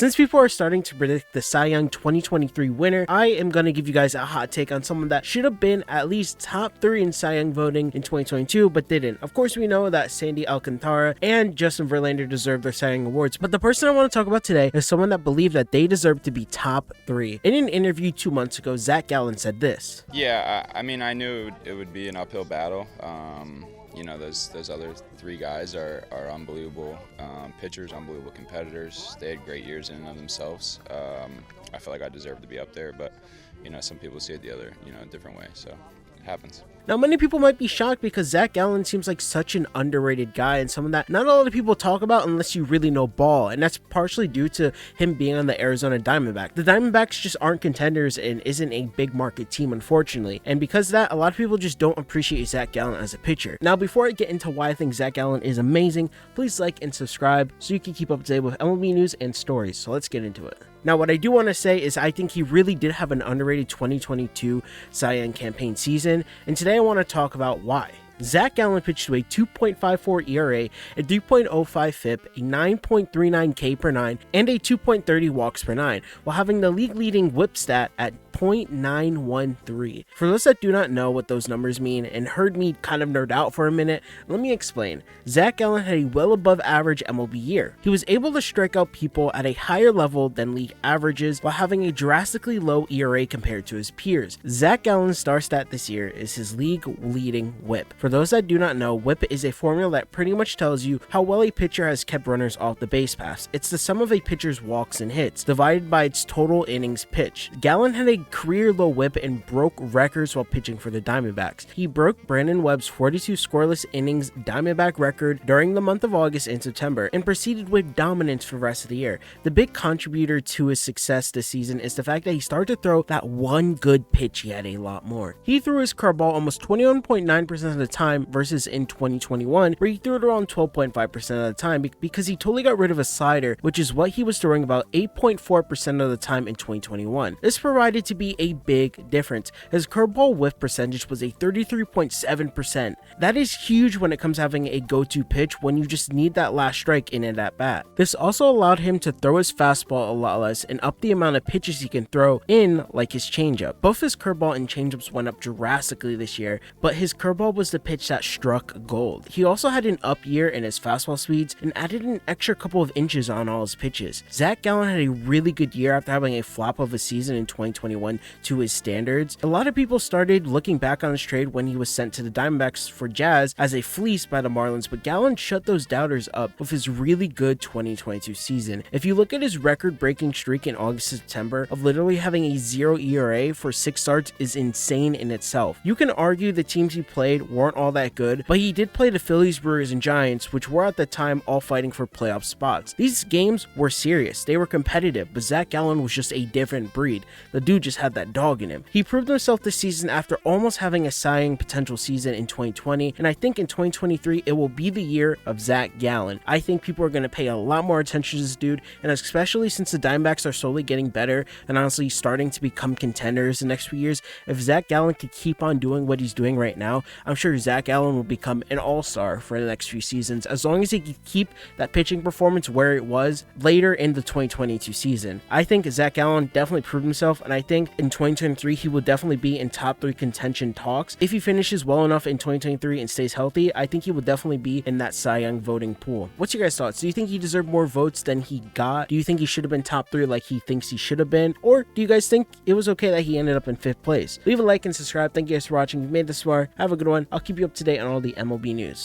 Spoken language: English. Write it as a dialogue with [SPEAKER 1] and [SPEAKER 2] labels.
[SPEAKER 1] Since people are starting to predict the Cy Young 2023 winner, I am going to give you guys a hot take on someone that should have been at least top 3 in Cy Young voting in 2022, but didn't. Of course, we know that Sandy Alcantara and Justin Verlander deserve their Cy Young awards, but the person I want to talk about today is someone that believed that they deserve to be top 3. In an interview 2 months ago, Zac Gallen said this.
[SPEAKER 2] Yeah, I mean, I knew it would be an uphill battle. You know, those other 3 guys are unbelievable pitchers, unbelievable competitors. They had great years in and of themselves. I feel like I deserve to be up there, but, you know, some people see it the other, a different way, so it happens.
[SPEAKER 1] Now, many people might be shocked because Zac Gallen seems like such an underrated guy and someone that not a lot of people talk about unless you really know ball, and that's partially due to him being on the Arizona Diamondbacks. The Diamondbacks just aren't contenders and isn't a big market team, unfortunately, and because of that, a lot of people just don't appreciate Zac Gallen as a pitcher. Now, before I get into why I think Zac Gallen is amazing, please like and subscribe so you can keep up to date with MLB news and stories, so let's get into it. Now, what I do want to say is I think he really did have an underrated 2022 Cy Young campaign season, and today I want to talk about why. Zac Gallen pitched to a 2.54 ERA, a 3.05 FIP, a 9.39 K per 9, and a 2.30 walks per 9, while having the league-leading WHIP stat at .913. For those that do not know what those numbers mean and heard me kind of nerd out for a minute, let me explain. Zac Gallen had a well above average MLB year. He was able to strike out people at a higher level than league averages while having a drastically low ERA compared to his peers. Zac Gallen's star stat this year is his league-leading WHIP. For those that do not know, WHIP is a formula that pretty much tells you how well a pitcher has kept runners off the base paths. It's the sum of a pitcher's walks and hits, divided by its total innings pitched. Gallen had a career low WHIP and broke records while pitching for the Diamondbacks. He broke Brandon Webb's 42 scoreless innings Diamondback record during the month of August and September, and proceeded with dominance for the rest of the year. The big contributor to his success this season is the fact that he started to throw that one good pitch he had a lot more. He threw his curveball almost 21.9% of the time versus in 2021, where he threw it around 12.5% of the time because he totally got rid of a slider, which is what he was throwing about 8.4% of the time in 2021. This provided to be a big difference. His curveball whiff percentage was a 33.7%. That is huge when it comes to having a go-to pitch when you just need that last strike in it at bat. This also allowed him to throw his fastball a lot less and up the amount of pitches he can throw in, like his changeup. Both his curveball and changeups went up drastically this year, but his curveball was the pitch that struck gold. He also had an up year in his fastball speeds and added an extra couple of inches on all his pitches. Zac Gallen had a really good year after having a flop of a season in 2021 to his standards. A lot of people started looking back on his trade when he was sent to the Diamondbacks for Jazz as a fleece by the Marlins, but Gallen shut those doubters up with his really good 2022 season. If you look at his record-breaking streak in August and September of literally having a 0 ERA for 6 starts is insane in itself. You can argue the teams he played weren't all that good, but he did play the Phillies, Brewers, and Giants, which were at the time all fighting for playoff spots. These games were serious, they were competitive, but Zac Gallen was just a different breed. The dude just had that dog in him. He proved himself this season after almost having a Cy Young potential season in 2020, and I think in 2023 it will be the year of Zac Gallen. I think people are going to pay a lot more attention to this dude, and especially since the Diamondbacks are slowly getting better and honestly starting to become contenders the next few years, if Zac Gallen could keep on doing what he's doing right now, I'm sure Zac Gallen will become an all-star for the next few seasons as long as he can keep that pitching performance where it was later in the 2022 season. I think Zac Gallen definitely proved himself, and I think in 2023 he will definitely be in top 3 contention talks. If he finishes well enough in 2023 and stays healthy, I think he will definitely be in that Cy Young voting pool. What's your guys' thoughts? Do you think he deserved more votes than he got? Do you think he should have been top 3 like he thinks he should have been? Or do you guys think it was okay that he ended up in 5th place? Leave a like and subscribe. Thank you guys for watching. If you made this far, have a good one. I'll keep you up to date on all the MLB news.